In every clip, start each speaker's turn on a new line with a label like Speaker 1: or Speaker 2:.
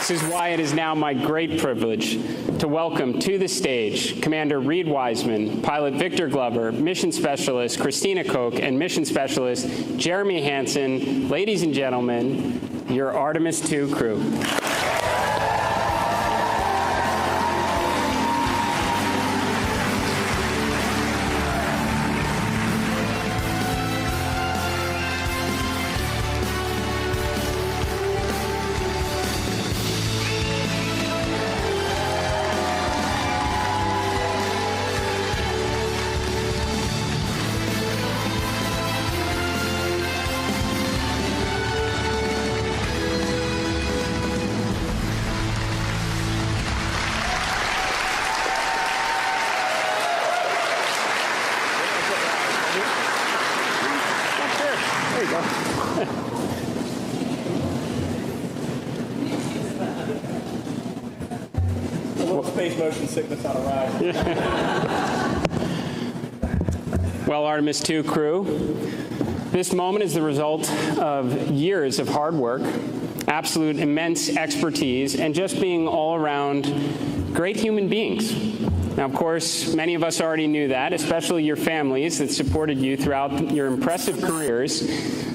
Speaker 1: This is why it is now my great privilege to welcome to the stage Commander Reed Wiseman, Pilot Victor Glover, Mission Specialist Christina Koch, and Mission Specialist Jeremy Hansen. Ladies and gentlemen, your Artemis II crew.
Speaker 2: Space motion sickness on a ride.
Speaker 1: Well, Artemis II crew, this moment is the result of years of hard work, absolute immense expertise, and just being all around great human beings. Now, of course, many of us already knew that, especially your families that supported you throughout your impressive careers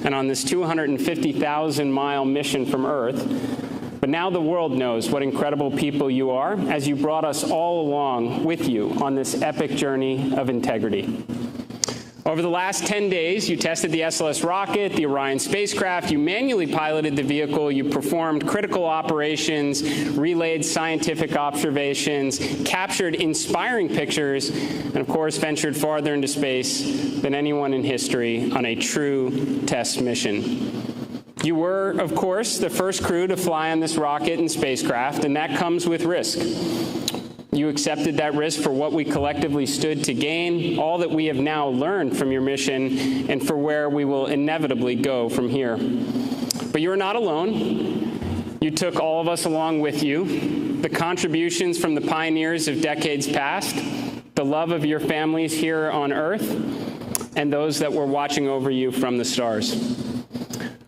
Speaker 1: and on this 250,000-mile mission from Earth. But now the world knows what incredible people you are as you brought us all along with you on this epic journey of integrity. Over the last 10 days, you tested the SLS rocket, the Orion spacecraft, you manually piloted the vehicle, you performed critical operations, relayed scientific observations, captured inspiring pictures, and of course ventured farther into space than anyone in history on a true test mission. You were, of course, the first crew to fly on this rocket and spacecraft, and that comes with risk. You accepted that risk for what we collectively stood to gain, all that we have now learned from your mission, and for where we will inevitably go from here. But you're not alone. You took all of us along with you, the contributions from the pioneers of decades past, the love of your families here on Earth, and those that were watching over you from the stars.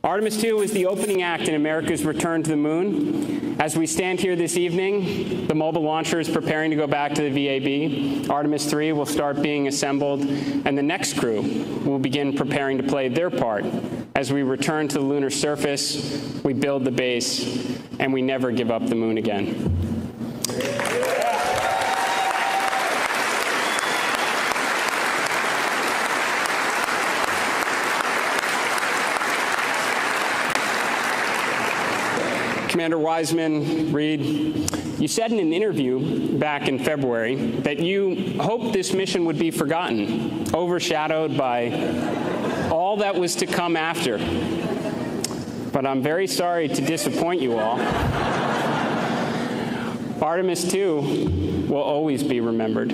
Speaker 1: Artemis II is the opening act in America's return to the moon. As we stand here this evening, the mobile launcher is preparing to go back to the VAB. Artemis III will start being assembled, and the next crew will begin preparing to play their part. As we return to the lunar surface, we build the base, and we never give up the moon again. Commander Wiseman, Reed, you said in an interview back in February that you hoped this mission would be forgotten, overshadowed by all that was to come after. But I'm very sorry to disappoint you all. Artemis II will always be remembered.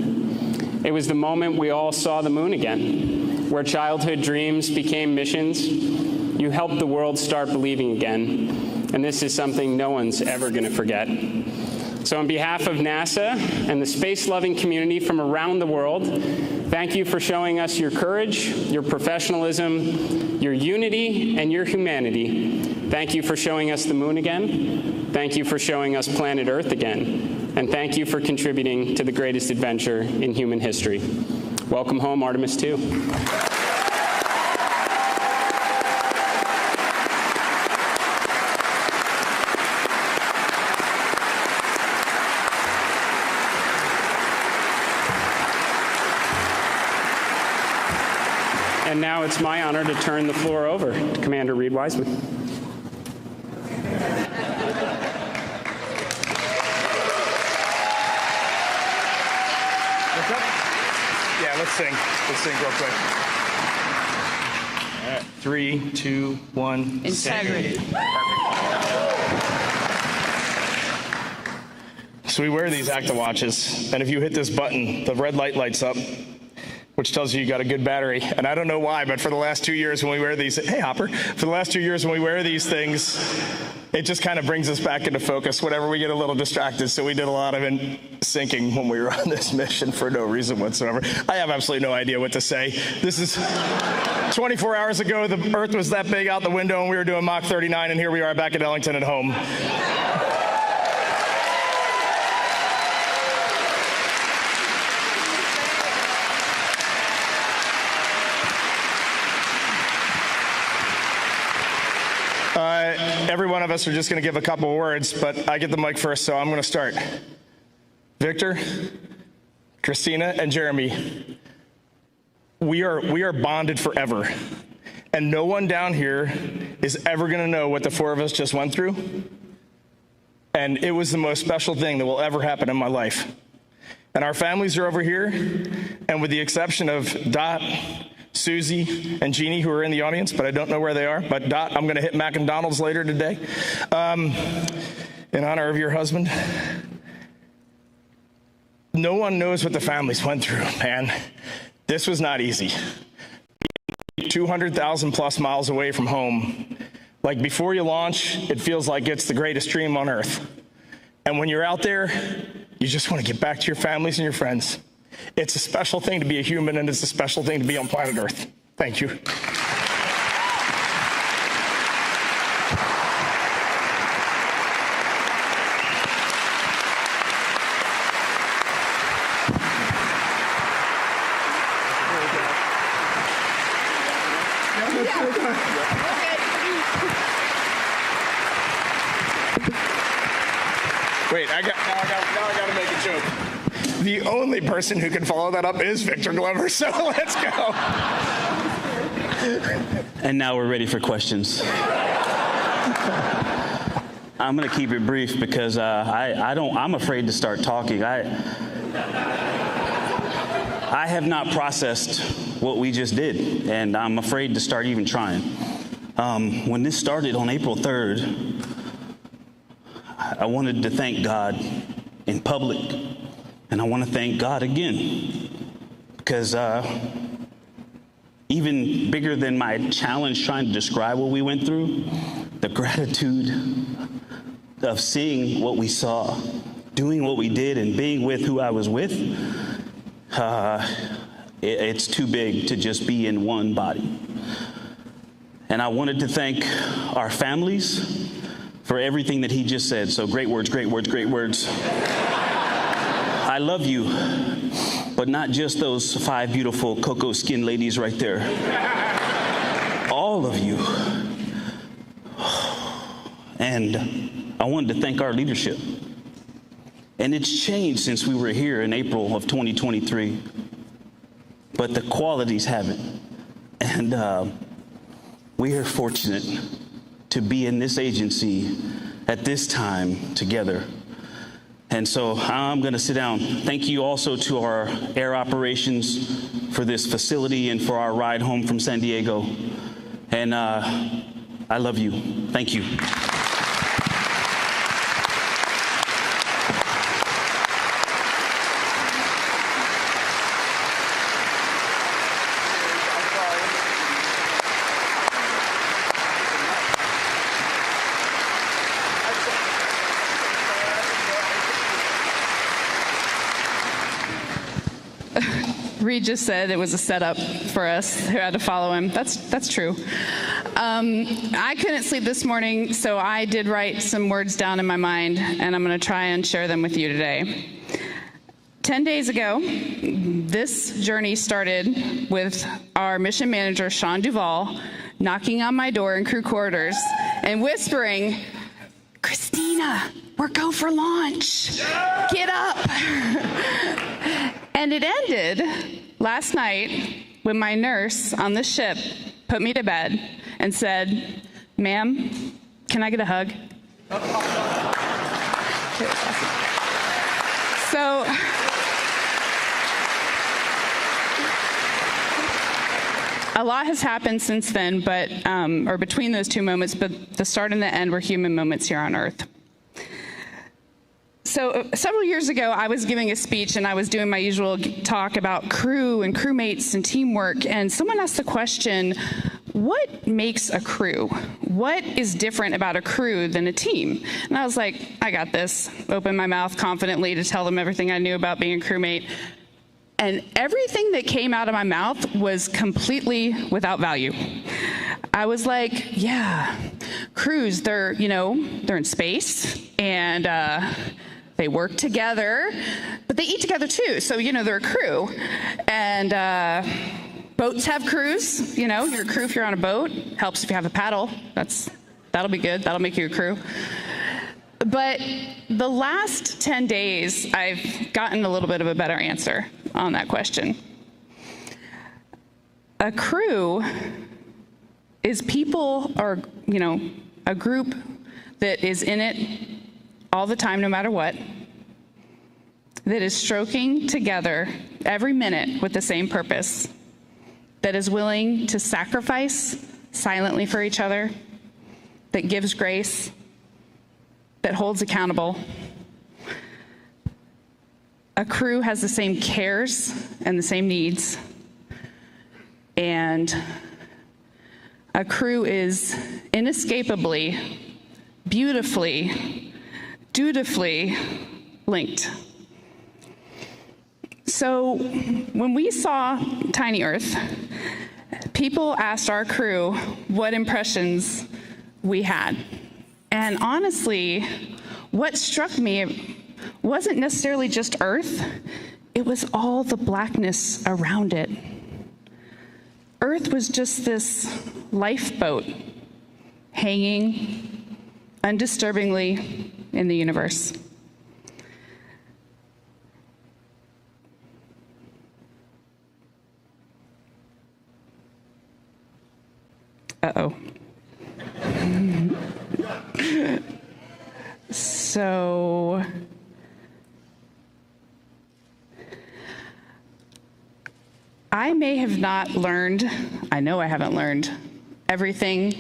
Speaker 1: It was the moment we all saw the moon again, where childhood dreams became missions. You helped the world start believing again. And this is something no one's ever going to forget. So on behalf of NASA and the space-loving community from around the world, thank you for showing us your courage, your professionalism, your unity, and your humanity. Thank you for showing us the moon again. Thank you for showing us planet Earth again. And thank you for contributing to the greatest adventure in human history. Welcome home, Artemis II. And now it's my honor to turn the floor over to Commander Reed Wiseman.
Speaker 2: What's up? Yeah, let's sing. Let's sing real quick. All right, 3, 2, 1.
Speaker 3: Integrity.
Speaker 2: So we wear these Acta watches, and if you hit this button, the red light lights up, which tells you got a good battery. And I don't know why, but for the last 2 years when we wear these, hey Hopper, for the last 2 years when we wear these things, it just kind of brings us back into focus whenever we get a little distracted. So we did a lot of syncing when we were on this mission for no reason whatsoever. I have absolutely no idea what to say. This is 24 hours ago, the Earth was that big out the window and we were doing Mach 39, and here we are back at Ellington at home. every one of us are just going to give a couple words, but I get the mic first, so I'm going to start. Victor, Christina, and Jeremy, we are bonded forever. And no one down here is ever going to know what the four of us just went through. And it was the most special thing that will ever happen in my life. And our families are over here, and with the exception of Dot, Susie, and Jeannie, who are in the audience, but I don't know where they are. But Dot, I'm going to hit McDonald's later today in honor of your husband. No one knows what the families went through, man. This was not easy. 200,000 plus miles away from home. Like before you launch, it feels like it's the greatest dream on earth. And when you're out there, you just want to get back to your families and your friends. It's a special thing to be a human, and it's a special thing to be on planet Earth. Thank you. Wait, now I got to make a joke. The only person who can follow that up is Victor Glover, so let's go.
Speaker 3: And now we're ready for questions. I'm going to keep it brief because I'm afraid to start talking. I have not processed what we just did, and I'm afraid to start even trying. When this started on April 3rd, I wanted to thank God in public, and I want to thank God again, because even bigger than my challenge trying to describe what we went through, the gratitude of seeing what we saw, doing what we did, and being with who I was with, it's too big to just be in one body. And I wanted to thank our families for everything that he just said. So great words, great words, great words. I love you, but not just those 5 beautiful cocoa skin ladies right there. All of you. And I wanted to thank our leadership. And it's changed since we were here in April of 2023, but the qualities haven't. And we are fortunate to be in this agency at this time together. And so I'm going to sit down. Thank you also to our air operations for this facility and for our ride home from San Diego. And I love you. Thank you.
Speaker 4: Reed just said it was a setup for us who had to follow him. That's true. I couldn't sleep this morning, so I did write some words down in my mind, and I'm going to try and share them with you today. 10 days ago, this journey started with our mission manager, Sean Duvall, knocking on my door in crew quarters and whispering, "Christina, we're go for launch. Get up." And it ended last night when my nurse on the ship put me to bed and said, "Ma'am, can I get a hug?" So a lot has happened since then, but or between those two moments, but the start and the end were human moments here on Earth. So several years ago, I was giving a speech, and I was doing my usual talk about crew and crewmates and teamwork, and someone asked the question, what makes a crew? What is different about a crew than a team? And I was like, I got this. Opened my mouth confidently to tell them everything I knew about being a crewmate. And everything that came out of my mouth was completely without value. I was like, yeah, crews, they're in space, and they work together, but they eat together too. So, they're a crew. And boats have crews. You're a crew if you're on a boat. Helps if you have a paddle. That's That'll be good. That'll make you a crew. But the last 10 days, I've gotten a little bit of a better answer on that question. A crew is people, or, a group that is in it all the time, no matter what, that is stroking together every minute with the same purpose, that is willing to sacrifice silently for each other, that gives grace, that holds accountable. A crew has the same cares and the same needs, and a crew is inescapably, beautifully, dutifully linked. So when we saw Tiny Earth, people asked our crew what impressions we had. And honestly, what struck me wasn't necessarily just Earth, it was all the blackness around it. Earth was just this lifeboat hanging undisturbingly in the universe. Uh-oh. So I may have not learned, I know I haven't learned everything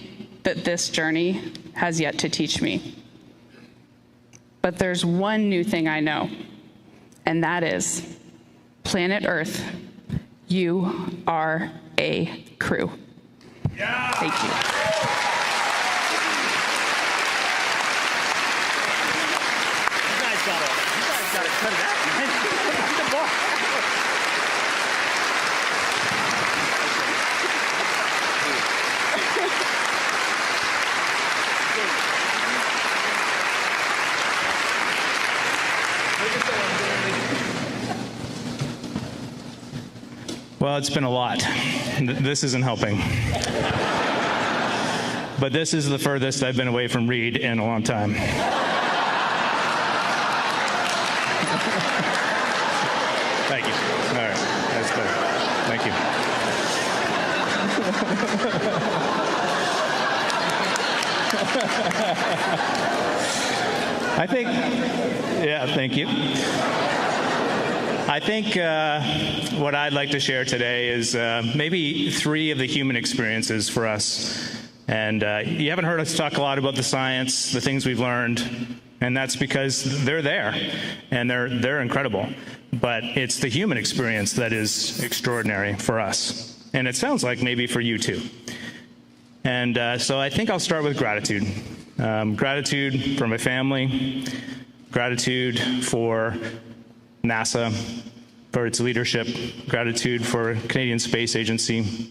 Speaker 4: that this journey has yet to teach me. But there's one new thing I know, and that is, planet Earth, you are a crew. Yeah. Thank you.
Speaker 3: You guys gotta cut it out, man. Good boy.
Speaker 2: Well, it's been a lot. This isn't helping. But this is the furthest I've been away from Reed in a long time. Thank you. All right, that's good. Thank you. Thank you. I think what I'd like to share today is maybe 3 of the human experiences for us. And you haven't heard us talk a lot about the science, the things we've learned, and that's because they're there, and they're incredible. But it's the human experience that is extraordinary for us. And it sounds like maybe for you too. And so I think I'll start with gratitude. Gratitude for my family, gratitude for NASA, for its leadership, gratitude for Canadian Space Agency,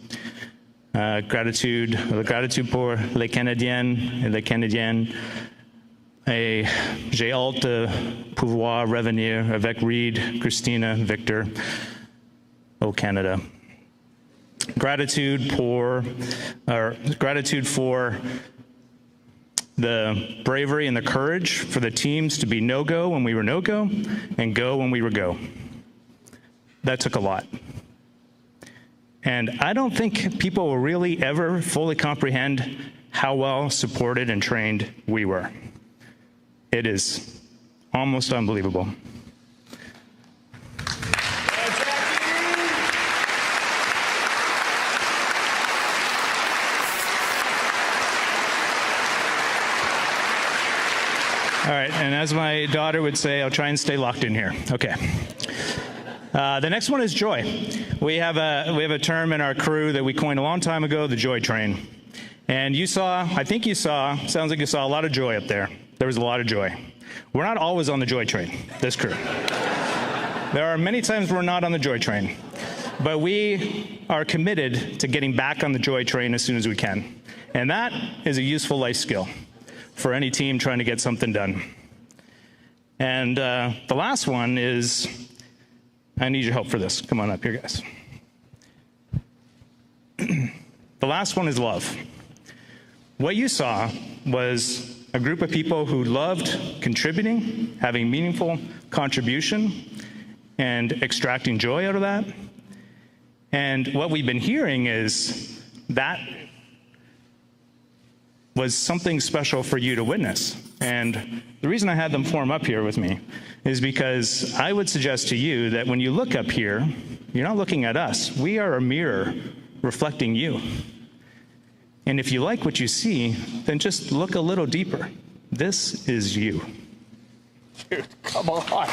Speaker 2: gratitude pour les Canadiennes et les Canadiennes, et j'ai hâte de pouvoir revenir avec Reed, Christina, Victor, au Canada. Gratitude for the bravery and the courage for the teams to be no-go when we were no-go and go when we were go. That took a lot. And I don't think people will really ever fully comprehend how well supported and trained we were. It is almost unbelievable. All right, and as my daughter would say, I'll try and stay locked in here. Okay. The next one is joy. We have a term in our crew that we coined a long time ago, the joy train. And sounds like you saw a lot of joy up there. There was a lot of joy. We're not always on the joy train, this crew. There are many times we're not on the joy train. But we are committed to getting back on the joy train as soon as we can. And that is a useful life skill for any team trying to get something done. And the last one is, I need your help for this. Come on up here, guys. The last one is love. What you saw was a group of people who loved contributing, having meaningful contribution, and extracting joy out of that. And what we've been hearing is that was something special for you to witness. And the reason I had them form up here with me is because I would suggest to you that when you look up here, you're not looking at us. We are a mirror reflecting you. And if you like what you see, then just look a little deeper. This is you.
Speaker 5: Dude, come on.